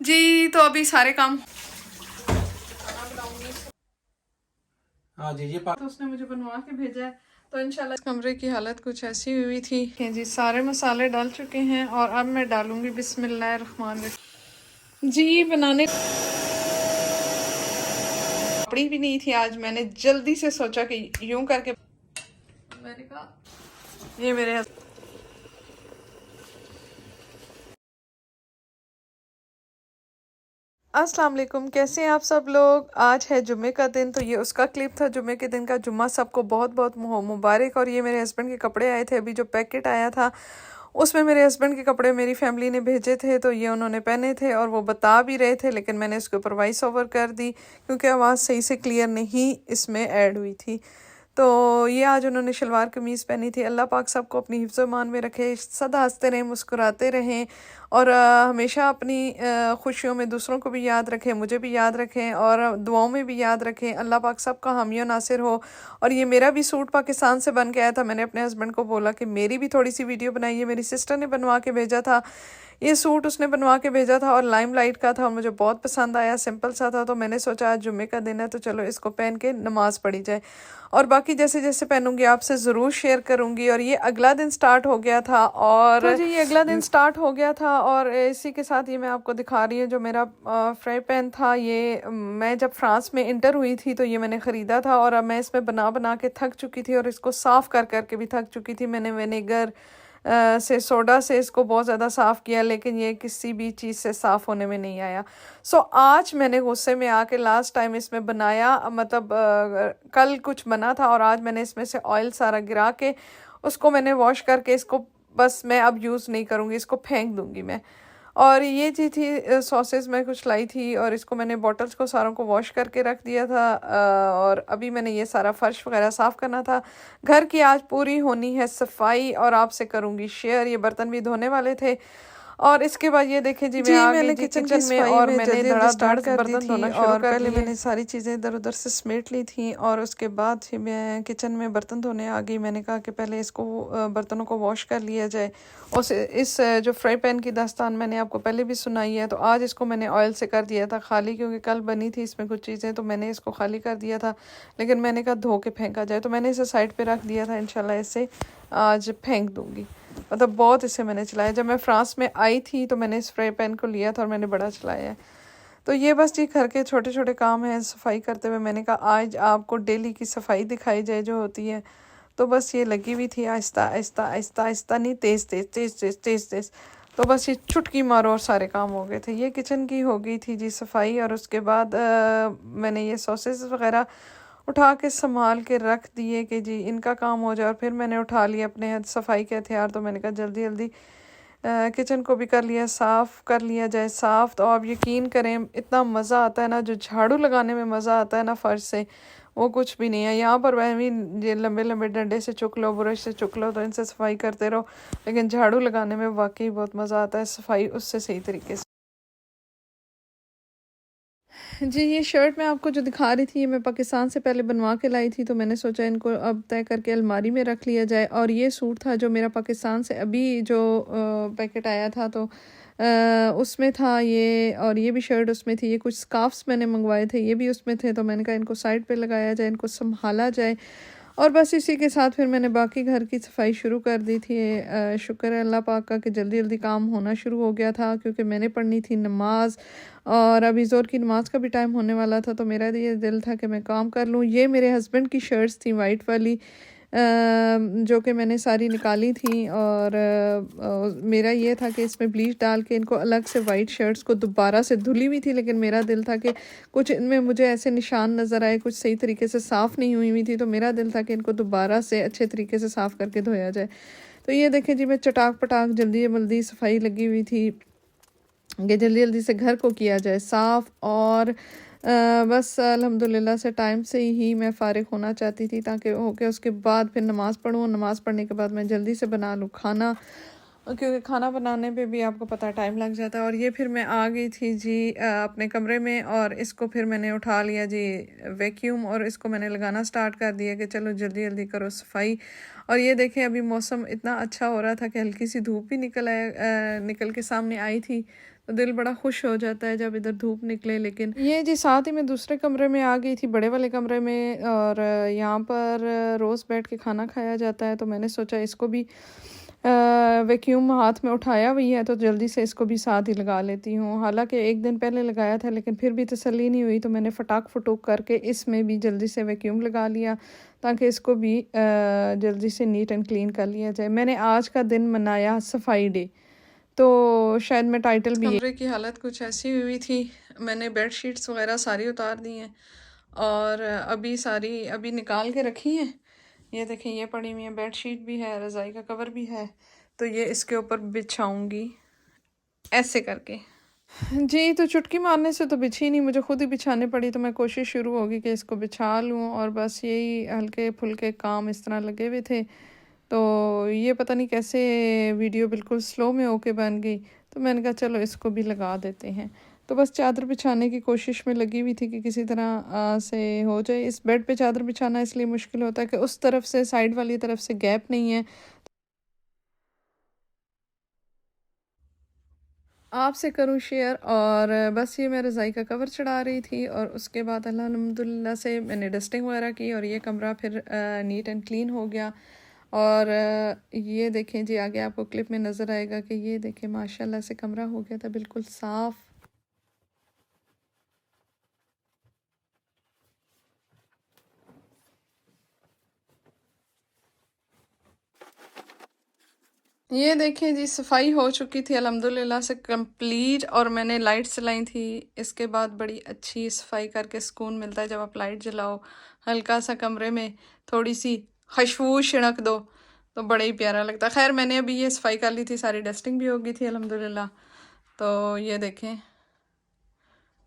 जी। तो अभी सारे काम हाँ जी जी तो उसने मुझे बनवा के भेजा है। तो इंशाल्लाह इस कमरे की हालत कुछ ऐसी हुई थी कि जी सारे मसाले डाल चुके हैं और अब मैं डालूंगी बिस्मिल्लाहिर्रहमानिर्रहीम। जी बनाने पापड़ी भी नहीं थी आज, मैंने जल्दी से सोचा कि यूं करके मैंने कहा ये मेरे अस्सलाम वालेकुम, कैसे हैं आप सब लोग। आज है जुम्मे का दिन, तो ये उसका क्लिप था जुम्मे के दिन का। जुम्मा सबको बहुत बहुत मुबारक। और ये मेरे हस्बैंड के कपड़े आए थे, अभी जो पैकेट आया था उसमें मेरे हस्बैंड के कपड़े मेरी फैमिली ने भेजे थे, तो ये उन्होंने पहने थे और वो बता भी रहे थे, लेकिन मैंने इसके ऊपर वॉइस ओवर कर दी क्योंकि आवाज़ सही से क्लियर नहीं इसमें ऐड हुई थी। तो ये आज उन्होंने शलवार कमीज़ पहनी थी। अल्लाह पाक सबको अपनी हिफ्ज़ मान में रखे, सदा हंसते रहें, मुस्कुराते रहें और हमेशा अपनी खुशियों में दूसरों को भी याद रखें, मुझे भी याद रखें और दुआओं में भी याद रखें। अल्लाह पाक सबका हामी और नासिर हो। और ये मेरा भी सूट पाकिस्तान से बन के आया था। मैंने अपने हस्बैंड को बोला कि मेरी भी थोड़ी सी वीडियो बनाइए। मेरी सिस्टर ने बनवा के भेजा था ये सूट, उसने बनवा के भेजा था और लाइमलाइट का था और मुझे बहुत पसंद आया, सिंपल सा था। तो मैंने सोचा आज जुम्मे का दिन है तो चलो इसको पहन के नमाज़ पढ़ी जाए। और बाकी जैसे जैसे पहनूंगी आपसे ज़रूर शेयर करूंगी। और ये अगला दिन स्टार्ट हो गया था और तो जी ये अगला दिन स्टार्ट हो गया था और इसी के साथ ये मैं आपको दिखा रही हूँ जो मेरा फ्राई पैन था। ये मैं जब फ्रांस में इंटर हुई थी तो ये मैंने ख़रीदा था और अब मैं इसमें बना बना के थक चुकी थी और इसको साफ़ कर करके भी थक चुकी थी। मैंने विनेगर से सोडा से इसको बहुत ज़्यादा साफ़ किया, लेकिन ये किसी भी चीज़ से साफ़ होने में नहीं आया। सो आज मैंने गुस्से में आके लास्ट टाइम इसमें बनाया, मतलब कल कुछ बना था और आज मैंने इसमें से ऑयल सारा गिरा के उसको मैंने वॉश करके इसको बस मैं अब यूज़ नहीं करूँगी, इसको फेंक दूँगी मैं। और ये जी थी सॉसेस मैं कुछ लाई थी और इसको मैंने बॉटल्स को सारों को वॉश करके रख दिया था। और अभी मैंने ये सारा फर्श वगैरह साफ़ करना था। घर की आज पूरी होनी है सफाई और आपसे करूँगी शेयर। ये बर्तन भी धोने वाले थे और इसके बाद ये देखें जी मैं आ गई जी किचन में और मैंने धड़ाधड़ बर्तन धोना शुरू कर दिए। मैंने सारी चीज़ें इधर उधर से समेट ली थी और उसके बाद फिर मैं किचन में बर्तन धोने आ गई। मैंने कहा कि पहले इसको बर्तनों को वॉश कर लिया जाए। और इस जो फ्राई पैन की दास्तान मैंने आपको पहले भी सुनाई है, तो आज इसको मैंने ऑयल से कर दिया था खाली, क्योंकि कल बनी थी इसमें कुछ चीज़ें तो मैंने इसको खाली कर दिया था, लेकिन मैंने कहा धो के फेंका जाए तो मैंने इसे साइड पे रख दिया था। इंशाल्लाह इसे आज फेंक दूंगी। मतलब बहुत इसे मैंने चलाया। जब मैं फ्रांस में आई थी तो मैंने इस फ्राई पैन को लिया था और मैंने बड़ा चलाया है। तो ये बस जी घर के छोटे छोटे काम हैं सफाई करते हुए। मैंने कहा आज आपको डेली की सफाई दिखाई जाए जो होती है। तो बस ये लगी हुई थी आहिस्ता आहिस्ता आहिस्ता आहिस्ता, नहीं तेज़ तेज़ तेज़ तेज़ तेज़ तेज़। तो बस ये चुटकी मारो और सारे काम हो गए थे। ये किचन की हो गई थी जी सफाई। और उसके बाद मैंने ये सॉसेस वगैरह उठा के संभाल के रख दिए कि जी इनका काम हो जाए। और फिर मैंने उठा लिया अपने सफाई के हथियार। तो मैंने कहा जल्दी जल्दी किचन को भी कर लिया साफ़, कर लिया जाए साफ़। तो आप यकीन करें इतना मज़ा आता है ना, जो झाड़ू लगाने में मज़ा आता है ना फर्श से, वो कुछ भी नहीं है। यहाँ पर वह भी ये लंबे लंबे डंडे से चुक लो, ब्रश से चुक लो, तो इनसे सफाई करते रहो, लेकिन झाड़ू लगाने में वाकई बहुत मज़ा आता है, सफाई उससे सही तरीके से। जी ये शर्ट मैं आपको जो दिखा रही थी ये मैं पाकिस्तान से पहले बनवा के लाई थी, तो मैंने सोचा इनको अब तय करके अलमारी में रख लिया जाए। और ये सूट था जो मेरा पाकिस्तान से अभी जो पैकेट आया था, तो उसमें था ये। और ये भी शर्ट उसमें थी। ये कुछ स्कार्फ्स मैंने मंगवाए थे, ये भी उसमें थे। तो मैंने कहा इनको साइड पे लगाया जाए, इनको संभाला जाए। और बस इसी के साथ फिर मैंने बाकी घर की सफाई शुरू कर दी थी। शुक्र है अल्लाह पाक का कि जल्दी जल्दी काम होना शुरू हो गया था, क्योंकि मैंने पढ़नी थी नमाज और अभी ज़ोर की नमाज का भी टाइम होने वाला था। तो मेरा ये दिल था कि मैं काम कर लूँ। ये मेरे हस्बैंड की शर्ट्स थी वाइट वाली, जो कि मैंने सारी निकाली थी। और मेरा ये था कि इसमें ब्लीच डाल के इनको अलग से वाइट शर्ट्स को दोबारा से धुली हुई थी, लेकिन मेरा दिल था कि कुछ इनमें मुझे ऐसे निशान नज़र आए, कुछ सही तरीके से साफ़ नहीं हुई थी। तो मेरा दिल था कि इनको दोबारा से अच्छे तरीके से साफ़ करके धोया जाए। तो ये देखें जी मैं चटाक पटाक जल्दी जल्दी सफाई लगी हुई थी कि जल्दी जल्दी से घर को किया जाए साफ़। और बस अल्हम्दुलिल्लाह से टाइम से ही मैं फ़ारिग होना चाहती थी, ताकि हो के उसके बाद फिर नमाज़ पढ़ूँ। नमाज़ पढ़ने के बाद मैं जल्दी से बना लूँ खाना, क्योंकि खाना बनाने पे भी आपको पता है टाइम लग जाता है। और ये फिर मैं आ गई थी जी अपने कमरे में और इसको फिर मैंने उठा लिया जी वैक्यूम और इसको मैंने लगाना स्टार्ट कर दिया कि चलो जल्दी जल्दी करो सफाई। और ये देखें अभी मौसम इतना अच्छा हो रहा था कि हल्की सी धूप भी निकल के सामने आई थी। तो दिल बड़ा खुश हो जाता है जब इधर धूप निकले। लेकिन ये जी साथ ही मैं दूसरे कमरे में आ गई थी, बड़े वाले कमरे में, और यहाँ पर रोज़ बैठ के खाना खाया जाता है। तो मैंने सोचा इसको भी वैक्यूम हाथ में उठाया हुई है तो जल्दी से इसको भी साथ ही लगा लेती हूँ। हालांकि एक दिन पहले लगाया था लेकिन फिर भी तसल्ली नहीं हुई, तो मैंने फटाक फटूक करके इसमें भी जल्दी से वैक्यूम लगा लिया ताकि इसको भी जल्दी से नीट एंड क्लीन कर लिया जाए। मैंने आज का दिन मनाया सफाई डे, तो शायद मैं टाइटल भी। कमरे की हालत कुछ ऐसी हुई थी, मैंने बेड शीट्स वगैरह सारी उतार दी हैं और अभी निकाल के रखी हैं। ये देखें, ये पड़ी हुई है, बेड शीट भी है, रज़ाई का कवर भी है, तो ये इसके ऊपर बिछाऊंगी ऐसे करके। जी, तो चुटकी मारने से तो बिछी नहीं, मुझे खुद ही बिछाने पड़ी, तो मैं कोशिश शुरू होगी कि इसको बिछा लूँ। और बस यही हल्के फुल्के काम इस तरह लगे हुए थे, तो ये पता नहीं कैसे वीडियो बिल्कुल स्लो में होके बन गई, तो मैंने कहा चलो इसको भी लगा देते हैं। तो बस चादर बिछाने की कोशिश में लगी हुई थी कि किसी तरह से हो जाए। इस बेड पे चादर बिछाना इसलिए मुश्किल होता है कि उस तरफ से, साइड वाली तरफ से गैप नहीं है। आपसे करूँ शेयर, और बस ये मैं रज़ाई का कवर चढ़ा रही थी और उसके बाद अल्हम्दुलिल्लाह से मैंने डस्टिंग वगैरह की और ये कमरा फिर नीट एंड क्लीन हो गया। और ये देखें जी, आगे आपको क्लिप में नज़र आएगा कि ये देखें माशाल्लाह से कमरा हो गया था बिल्कुल साफ़। ये देखिए जी, सफाई हो चुकी थी अल्हम्दुलिल्लाह से कंप्लीट, और मैंने लाइट जलाई थी। इसके बाद बड़ी अच्छी सफाई करके सुकून मिलता है जब आप लाइट जलाओ, हल्का सा कमरे में थोड़ी सी खुशबू छिड़क दो तो बड़ा ही प्यारा लगता है। खैर मैंने अभी ये सफाई कर ली थी, सारी डस्टिंग भी हो गई थी अल्हम्दुलिल्लाह। तो ये देखें,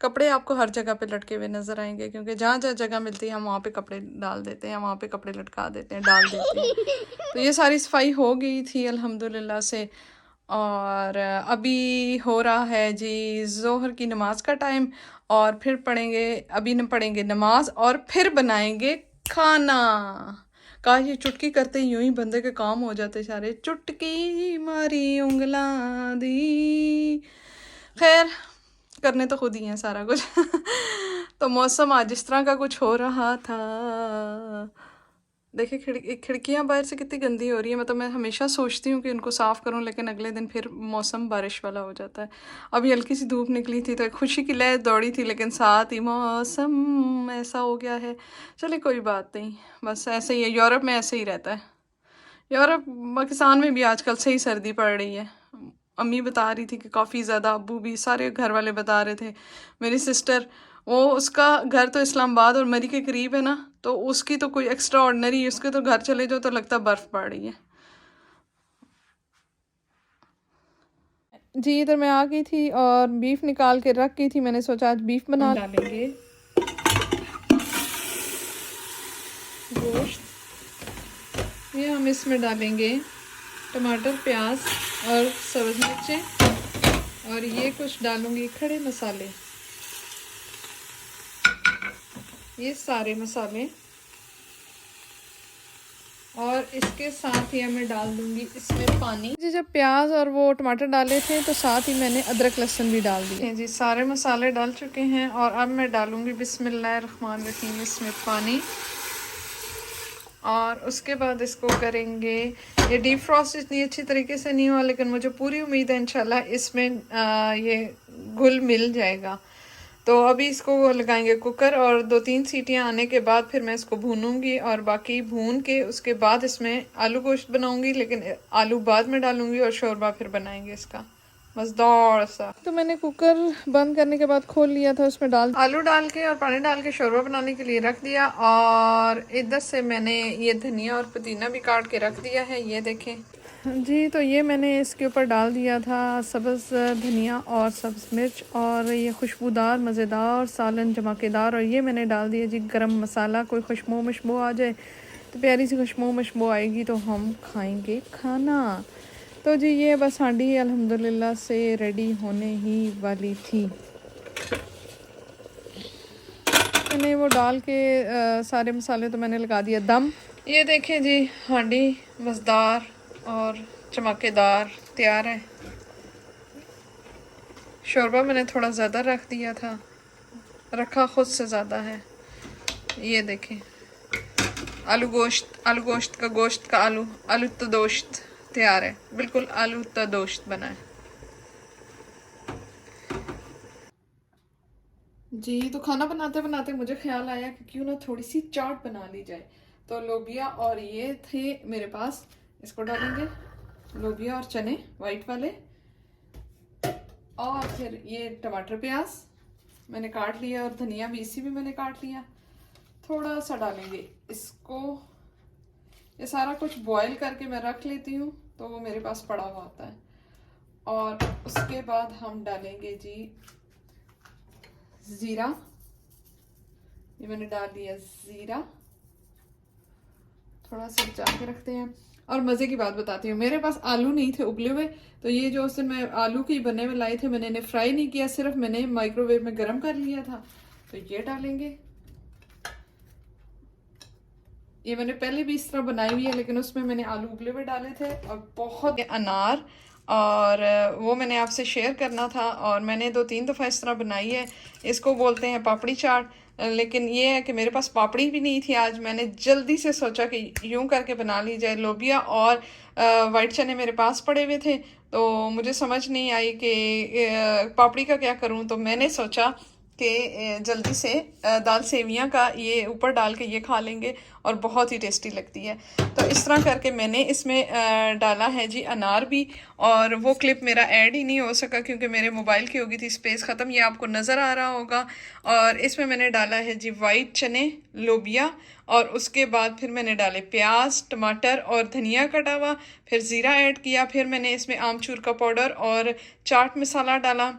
कपड़े आपको हर जगह पे लटके हुए नज़र आएंगे, क्योंकि जहाँ जहाँ जगह मिलती है हम वहाँ पे कपड़े डाल देते हैं, वहाँ पे कपड़े लटका देते हैं, डाल देते हैं। तो ये सारी सफाई हो गई थी अल्हम्दुलिल्लाह से। और अभी हो रहा है जी ज़ोहर की नमाज का टाइम, और फिर पढ़ेंगे, अभी न पढ़ेंगे नमाज और फिर बनाएंगे खाना। काश ये चुटकी करते ही यूं ही बंदे के काम हो जाते सारे, चुटकी मारी उंगला दी। खैर करने तो खुद ही हैं सारा कुछ। तो मौसम आज इस तरह का कुछ हो रहा था। देखिए खिड़कियाँ बाहर से कितनी गंदी हो रही है, मतलब मैं हमेशा सोचती हूँ कि इनको साफ़ करूँ लेकिन अगले दिन फिर मौसम बारिश वाला हो जाता है। अभी हल्की सी धूप निकली थी तो एक खुशी की लहर दौड़ी थी, लेकिन साथ ही मौसम ऐसा हो गया है। चलिए कोई बात नहीं, बस ऐसे ही है, यूरोप में ऐसे ही रहता है। यूरोप, पाकिस्तान में भी आजकल सही सर्दी पड़ रही है। अम्मी बता रही थी कि काफ़ी ज़्यादा, अब्बू भी, सारे घर वाले बता रहे थे। मेरी सिस्टर, वो उसका घर तो इस्लामाबाद और मरी के करीब है ना, तो उसकी तो कोई एक्स्ट्रा ऑर्डनरी, उसके तो घर चले जाओ तो लगता बर्फ़ पड़ रही है। जी इधर मैं आ गई थी और बीफ निकाल के रख गई थी, मैंने सोचा आज बीफ बना डालेंगे। गोश्त ये हम इसमें डालेंगे टमाटर, प्याज और सब्ज़ मिर्चें, और ये कुछ डालूंगी खड़े मसाले, ये सारे मसाले, और इसके साथ ही मैं डाल दूंगी इसमें पानी। जी जब प्याज और वो टमाटर डाले थे तो साथ ही मैंने अदरक लहसुन भी डाल दिए जी। सारे मसाले डाल चुके हैं और अब मैं डालूंगी बिस्मिल्लाहिर्रहमानिर्रहीम इसमें पानी, और उसके बाद इसको करेंगे। ये डीप फ्रॉस्ट इतनी अच्छी तरीके से नहीं हुआ, लेकिन मुझे पूरी उम्मीद है इंशाल्लाह इसमें ये घुल मिल जाएगा। तो अभी इसको लगाएंगे कुकर, और 2-3 सीटियां आने के बाद फिर मैं इसको भूनूंगी, और बाकी भून के उसके बाद इसमें आलू गोश्त बनाऊंगी, लेकिन आलू बाद में डालूंगी, और शोरबा फिर बनाएंगे इसका मज़ेदार सा। तो मैंने कुकर बंद करने के बाद खोल लिया था, उसमें आलू डाल के और पानी डाल के शोरबा बनाने के लिए रख दिया, और इधर से मैंने ये धनिया और पुदीना भी काट के रख दिया है, ये देखें जी। तो ये मैंने इसके ऊपर डाल दिया था सब्ज़ धनिया और सब्ज़ मिर्च, और ये खुशबूदार मज़ेदार सालन जमाकेदार, और ये मैंने डाल दिया जी गरम मसाला। कोई खुशबू आ जाए तो प्यारी सी खुशबू आएगी तो हम खाएंगे खाना। तो जी ये बस हांडी अल्हम्दुलिल्लाह से रेडी होने ही वाली थी। मैंने वो डाल के सारे मसाले तो मैंने लगा दिया दम। ये देखें जी हांडी मज़ेदार और चमकेदार तैयार है। शोरबा मैंने थोड़ा ज़्यादा रख दिया था, रखा खुद से ज़्यादा है। ये देखें, आलू गोश्त का आलू तदोश्त तैयार है, बिल्कुल आलू तदोश्त बना है जी। तो खाना बनाते बनाते मुझे ख्याल आया कि क्यों ना थोड़ी सी चाट बना ली जाए। तो लोबिया और ये थे मेरे पास, इसको डालेंगे, लोबिया और चने वाइट वाले, और फिर ये टमाटर प्याज मैंने काट लिया, और धनिया भी इसी में मैंने काट लिया। थोड़ा सा डालेंगे इसको, ये सारा कुछ बॉईल करके मैं रख लेती हूँ तो वो मेरे पास पड़ा हुआ होता है। और उसके बाद हम डालेंगे जी ज़ीरा, ये मैंने डाल दिया ज़ीरा, थोड़ा सा बचा के रखते हैं। और मज़े की बात बताती हूँ, मेरे पास आलू नहीं थे उबले हुए, तो ये जो उस दिन मैं आलू के बने हुए लाए थे, मैंने इन्हें फ्राई नहीं किया, सिर्फ मैंने माइक्रोवेव में गर्म कर लिया था। तो ये डालेंगे, ये मैंने पहले भी इस तरह बनाई हुई है, लेकिन उसमें मैंने आलू उबले हुए डाले थे। और बहुत अनार, और वो मैंने आपसे शेयर करना था, और मैंने 2-3 दफ़ा इस तरह बनाई है। इसको बोलते हैं पापड़ी चाट, लेकिन ये है कि मेरे पास पापड़ी भी नहीं थी आज। मैंने जल्दी से सोचा कि यूं करके बना ली जाए। लोबिया और वाइट चने मेरे पास पड़े हुए थे, तो मुझे समझ नहीं आई कि पापड़ी का क्या करूं। तो मैंने सोचा कि जल्दी से दाल सेवियां का ये ऊपर डाल के ये खा लेंगे, और बहुत ही टेस्टी लगती है। तो इस तरह करके मैंने इसमें डाला है जी अनार भी। और वो क्लिप मेरा ऐड ही नहीं हो सका क्योंकि मेरे मोबाइल की हो गई थी स्पेस ख़त्म, ये आपको नज़र आ रहा होगा। और इसमें मैंने डाला है जी वाइट चने, लोबिया, और उसके बाद फिर मैंने डाले प्याज, टमाटर और धनिया कटा हुआ, फिर ज़ीरा ऐड किया, फिर मैंने इसमें आमचूर का पाउडर और चाट मसाला डाला,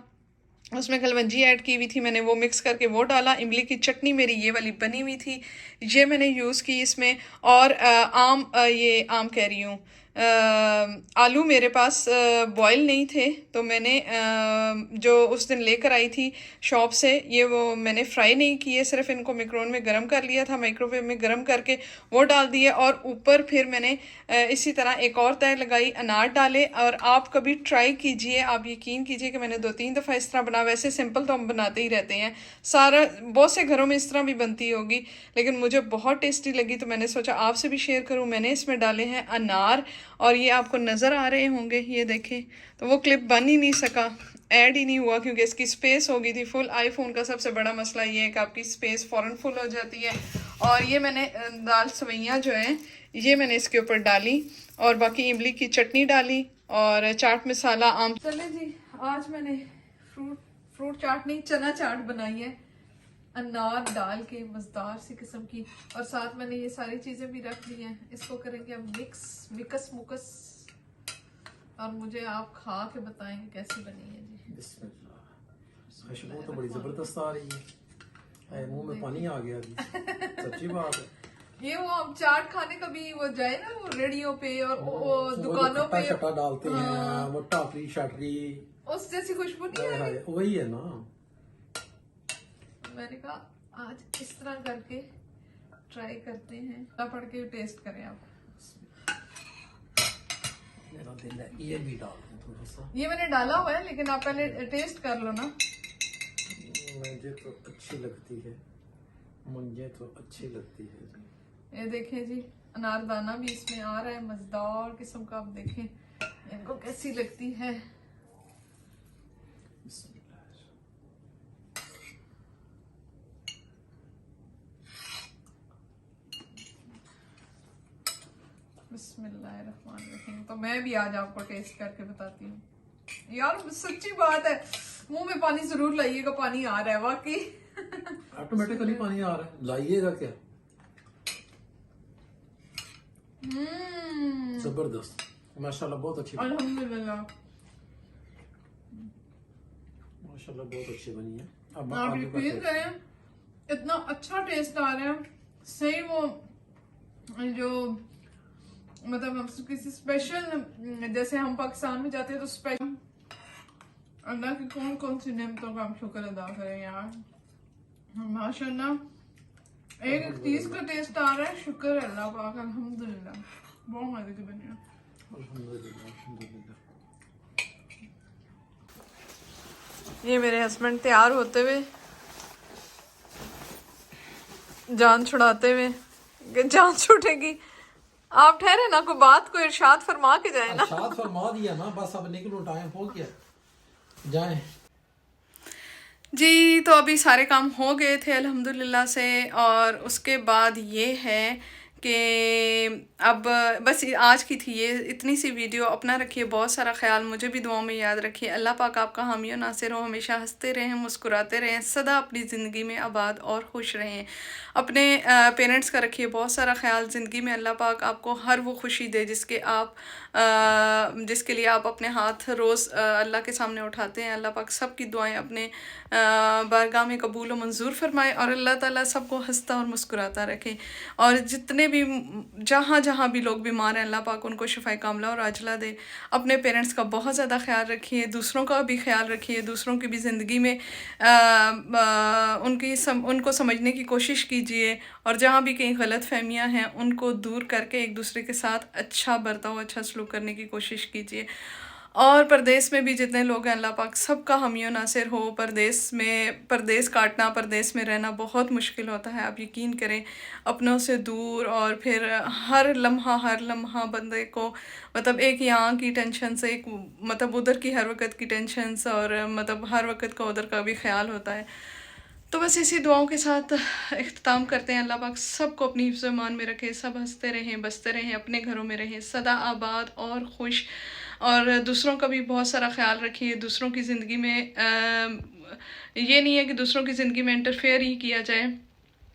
उसमें कलवंजी ऐड की हुई थी मैंने, वो मिक्स करके वो डाला। इमली की चटनी मेरी ये वाली बनी हुई थी, ये मैंने यूज़ की इसमें। और ये आम कह रही हूँ, आलू मेरे पास बॉयल नहीं थे, तो मैंने जो उस दिन लेकर आई थी शॉप से, ये वो मैंने फ्राई नहीं किए, सिर्फ इनको माइक्रोवेव में गर्म कर लिया था, माइक्रोवेव में गर्म करके वो डाल दिए। और ऊपर फिर मैंने इसी तरह एक और तय लगाई, अनार डाले। और आप कभी ट्राई कीजिए, आप यकीन कीजिए कि मैंने 2-3 दफ़ा इस तरह बना, वैसे सिंपल तो हम बनाते ही रहते हैं, सारा बहुत से घरों में इस तरह भी बनती होगी, लेकिन मुझे बहुत टेस्टी लगी, तो मैंने सोचा आपसे भी शेयर करूं। मैंने इसमें डाले हैं अनार, और ये आपको नज़र आ रहे होंगे, ये देखें। तो वो क्लिप बन ही नहीं सका, ऐड ही नहीं हुआ, क्योंकि इसकी स्पेस हो गई थी फुल। आईफोन का सबसे बड़ा मसला ये है कि आपकी स्पेस फ़ौरन फुल हो जाती है। और ये मैंने दाल सवैयाँ जो है ये मैंने इसके ऊपर डाली, और बाकी इमली की चटनी डाली, और चाट मसाला आम। चले जी, आज मैंने फ्रूट चाट नहीं, चना चाट बनाई है अनार डाल के, मज़ेदार सी किस्म की। और साथ मैंने ये सारी चीज़ें भी रख दी हैं। इसको करेंगे हम मिकस मुकस, और मुझे आप खा के बताएंगे कैसी बनी है जी। खुशबू तो बड़ी जबरदस्त आ रही है, मुंह में पानी आ गया अभी। सच्ची बात है। ये वो हम चाट खाने कभी वो जाए ना, वो रेडियो पे और वो दुकानों पे शट्टा डालते हैं, वो टाफरी शाटरी, उस जैसी खुशबू नहीं आ रही। वही है ना। मैंने कहा आज इस तरह करके ट्राई करते हैं, पढ़ के टेस्ट करें आप। मेरा दिल है ये भी डाल दें थोड़ा सा। ये मैंने डाला हुआ है, लेकिन आप पहले टेस्ट कर लो ना। मुझे तो अच्छी लगती है, मुझे तो अच्छी लगती है। ये देखें जी, अनारदाना भी इसमें आ रहा है, मजेदार किस्म का। आप देखें इनको कैसी लगती है। बिस्मिल्लाहिर्रहमानिर्रहीम। तो मैं भी आज आपको टेस्ट करके बताती हूँ। यार सच्ची बात है, मुंह में पानी जरूर लाइएगा, पानी आ रहा है वाकई। ऑटोमेटिकली पानी आ रहा है, लाइएगा क्या। जबरदस्त, माशाल्लाह बहुत अच्छी, अल्हम्दुलिल्लाह माशाल्लाह बहुत अच्छी बनी है। अब आप यकीन करें, इतना अच्छा टेस्ट आ रहा है सही। वो जो मतलब हम किसी स्पेशल, जैसे हम पाकिस्तान में जाते हैं तो स्पेशल, अल्लाह की कौन कौन सी नेमतों का हम शुक्र अदा करें यार। माशाल्लाह एक चीज का टेस्ट आ रहा है, शुक्र है अल्लाह पाक, अल्हम्दुलिल्लाह बहुत मजे की बनी है। अल्हम्दुलिल्लाह अल्हम्दुलिल्लाह। ये मेरे हस्बैंड तैयार होते हुए, जान छुड़ाते हुए कि जान छूटेगी। आप ठहरे ना, कोई बात को इरशाद फरमा के जाए ना। इरशाद फरमा दिया ना, बस अब निकलो, टाइम हो गया, जाएं। जी तो अभी सारे काम हो गए थे अल्हम्दुलिल्लाह से, और उसके बाद ये है कि अब बस आज की थी ये इतनी सी वीडियो। अपना रखिए बहुत सारा ख्याल, मुझे भी दुआओं में याद रखिए। अल्लाह पाक आपका हामी और नासिर हो, हमेशा हंसते रहें, मुस्कुराते रहें, सदा अपनी ज़िंदगी में आबाद और खुश रहें। अपने पेरेंट्स का रखिए बहुत सारा ख्याल। ज़िंदगी में अल्लाह पाक आपको हर वो खुशी दे जिसके लिए आप अपने हाथ रोज़ अल्लाह के सामने उठाते हैं। अल्लाह पाक सबकी दुआएं अपने बारगाह में कबूल व मंजूर फरमाए, और अल्लाह ताला सबको हंसता और मुस्कुराता रखे। और जितने भी जहाँ जहाँ भी लोग बीमार हैं, अल्लाह पाक उनको शिफाए कामला और आजला दे। अपने पेरेंट्स का बहुत ज़्यादा ख्याल रखिए, दूसरों का भी ख्याल रखिए, दूसरों की भी ज़िंदगी में उनको समझने की कोशिश कीजिए, और जहाँ भी कहीं गलत फहमियाँ हैं उनको दूर करके एक दूसरे के साथ अच्छा बर्ताव, अच्छा सलूक करने की कोशिश कीजिए। और परदेस में भी जितने लोग हैं, अल्लाह पाक सबका हामी और नासिर हो। परदेस काटना, परदेस में रहना बहुत मुश्किल होता है, आप यकीन करें। अपनों से दूर, और फिर हर लम्हा बंदे को मतलब एक यहाँ की टेंशन से, एक मतलब उधर की हर वक्त की टेंशन से, और मतलब हर वक्त का उधर का भी ख्याल होता है। तो बस इसी दुआओं के साथ इख्तिताम करते हैं। अल्लाह पाक सबको अपनी हिफ्ज़ ईमान में रखे, सब हंसते रहें, बसते रहें, अपने घरों में रहें, सदा आबाद और खुश। और दूसरों का भी बहुत सारा ख्याल रखिए। दूसरों की ज़िंदगी में ये नहीं है कि दूसरों की ज़िंदगी में इंटरफेयर ही किया जाए,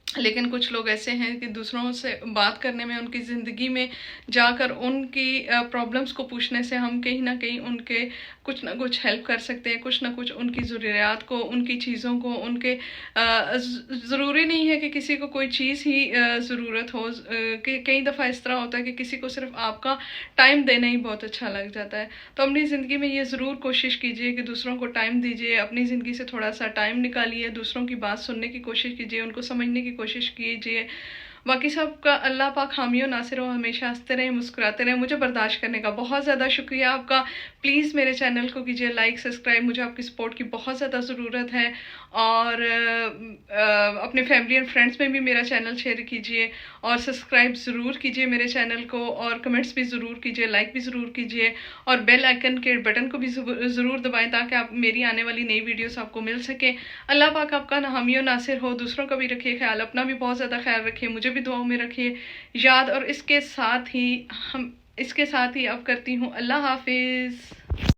लेकिन कुछ लोग ऐसे हैं कि दूसरों से बात करने में, उनकी ज़िंदगी में जाकर उनकी प्रॉब्लम्स को पूछने से हम कहीं ना कहीं उनके कुछ ना कुछ हेल्प कर सकते हैं, कुछ ना कुछ उनकी ज़रूरियात को, उनकी चीज़ों को, उनके ज़रूरी नहीं है कि किसी को कोई चीज़ ही ज़रूरत हो। कि कई दफ़ा इस तरह होता है कि किसी को सिर्फ आपका टाइम देना ही बहुत अच्छा लग जाता है। तो अपनी ज़िंदगी में ये ज़रूर कोशिश कीजिए कि दूसरों को टाइम दीजिए, अपनी ज़िंदगी से थोड़ा सा टाइम निकालिए, दूसरों की बात सुनने की कोशिश कीजिए, उनको समझने की कोशिश कीजिए। बाकी सबका अल्लाह पाक हामी और नासिर हो, हमेशा हंसते रहें, मुस्कुराते रहें। मुझे बर्दाश्त करने का बहुत ज़्यादा शुक्रिया आपका। प्लीज़ मेरे चैनल को कीजिए लाइक, सब्सक्राइब, मुझे आपकी सपोर्ट की बहुत ज़्यादा ज़रूरत है। और अपने फैमिली एंड फ्रेंड्स में भी मेरा चैनल शेयर कीजिए, और सब्सक्राइब ज़रूर कीजिए मेरे चैनल को, और कमेंट्स भी ज़रूर कीजिए, लाइक भी ज़रूर कीजिए, और बेल आइकन के बटन को भी ज़रूर दबाएं ताकि आप मेरी आने वाली नई वीडियोस आपको मिल सके। अल्लाह पाक आपका हामी और नासिर हो, दूसरों का भी रखिए ख्याल, अपना भी बहुत ज़्यादा ख्याल रखिए, मुझे भी दुआओं में रखिए याद। और इसके साथ ही अब करती हूँ अल्लाह हाफिज़।